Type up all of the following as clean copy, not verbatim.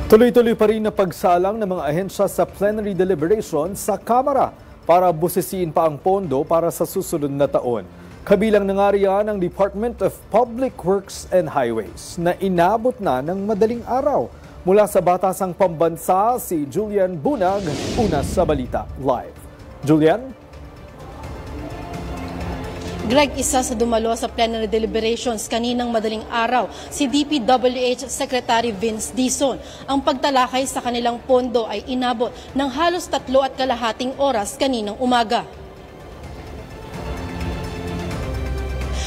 Tuloy-tuloy pa rin na pagsalang ng mga ahensya sa plenary deliberation sa Kamara para busisiin pa ang pondo para sa susunod na taon. Kabilang na nga riyan ang Department of Public Works and Highways na inabot na ng madaling araw. Mula sa Batasang Pambansa, si Julian Bunag, una sa Balita Live. Julian? Greg, isa sa dumalo sa plenary deliberations kaninang madaling araw, si DPWH Secretary Vince Dizon. Ang pagtalakay sa kanilang pondo ay inabot ng halos 3.5 oras kaninang umaga.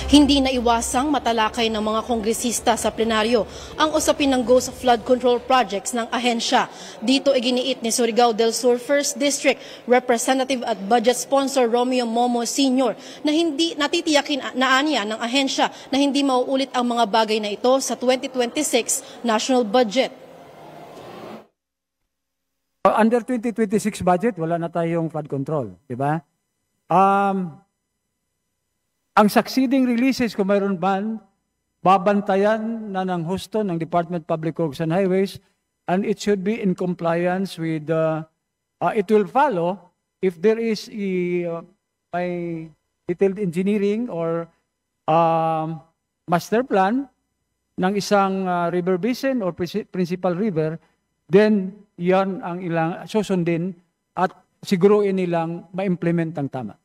Hindi na iwasang matalakay ng mga kongresista sa plenaryo ang usapin ng ghost flood control projects ng ahensya. Dito iginiit ni Surigao del Sur 1st District Representative at Budget Sponsor Romeo Momo Sr. na hindi natitiyakin na aniya ng ahensya na hindi mauulit ang mga bagay na ito sa 2026 national budget. Under 2026 budget, wala na tayong flood control, di ba? Ang succeeding releases, kung mayroon man, babantayan na ng husto ng Department of Public Works and Highways, and it should be in compliance with, it will follow if there is a detailed engineering or master plan ng isang river basin or principal river, then yan ang ilang susundin at siguruin nilang ma-implement ang tama.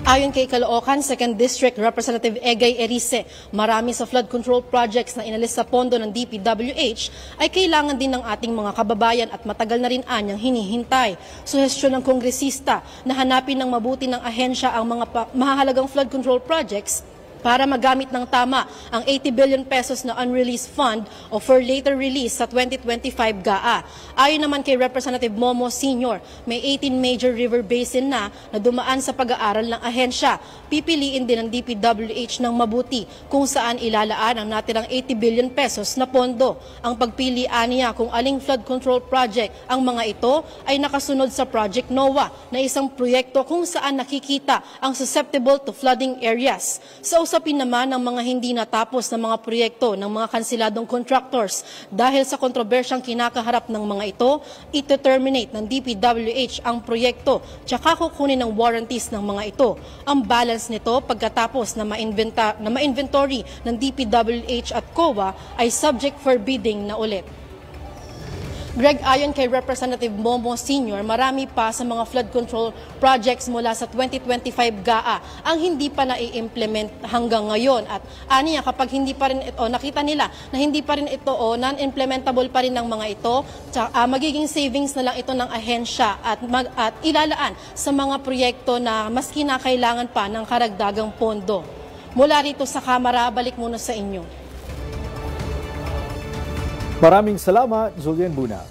Ayon kay Caloocan 2nd District Representative Egay Erice, marami sa flood control projects na inalis sa pondo ng DPWH ay kailangan din ng ating mga kababayan at matagal na rin anyang hinihintay. Suhestyon ng kongresista na hanapin ng mabuti ng ahensya ang mga mahahalagang flood control projects para magamit ng tama ang 80 billion pesos na unreleased fund o for later release sa 2025 GAA. Ayon naman kay Representative Momo Sr., may 18 major river basin na dumaan sa pag-aaral ng ahensya. Pipiliin din ng DPWH ng mabuti kung saan ilalaan ang natirang 80 billion pesos na pondo. Ang pagpilian niya kung aling flood control project ang mga ito ay nakasunod sa Project NOAA na isang proyekto kung saan nakikita ang susceptible to flooding areas. Sa usapin naman ng mga hindi natapos na mga proyekto ng mga kansiladong contractors dahil sa kontrobersyang kinakaharap ng mga ito, ito-terminate ng DPWH ang proyekto tsaka kukunin ng warranties ng mga ito. Ang balance nito pagkatapos na ma-inventory ng DPWH at COA ay subject for bidding na ulit. Greg, ayon kay Representative Momo Sr., marami pa sa mga flood control projects mula sa 2025 GAA ang hindi pa na-i-implement hanggang ngayon. At aniya, kapag hindi pa rin ito, nakita nila na hindi pa rin ito o non-implementable pa rin ng mga ito, magiging savings na lang ito ng ahensya at ilalaan sa mga proyekto na mas kinakailangan pa ng karagdagang pondo. Mula rito sa Kamara, balik muna sa inyo. Maraming salamat, Julian Bunag.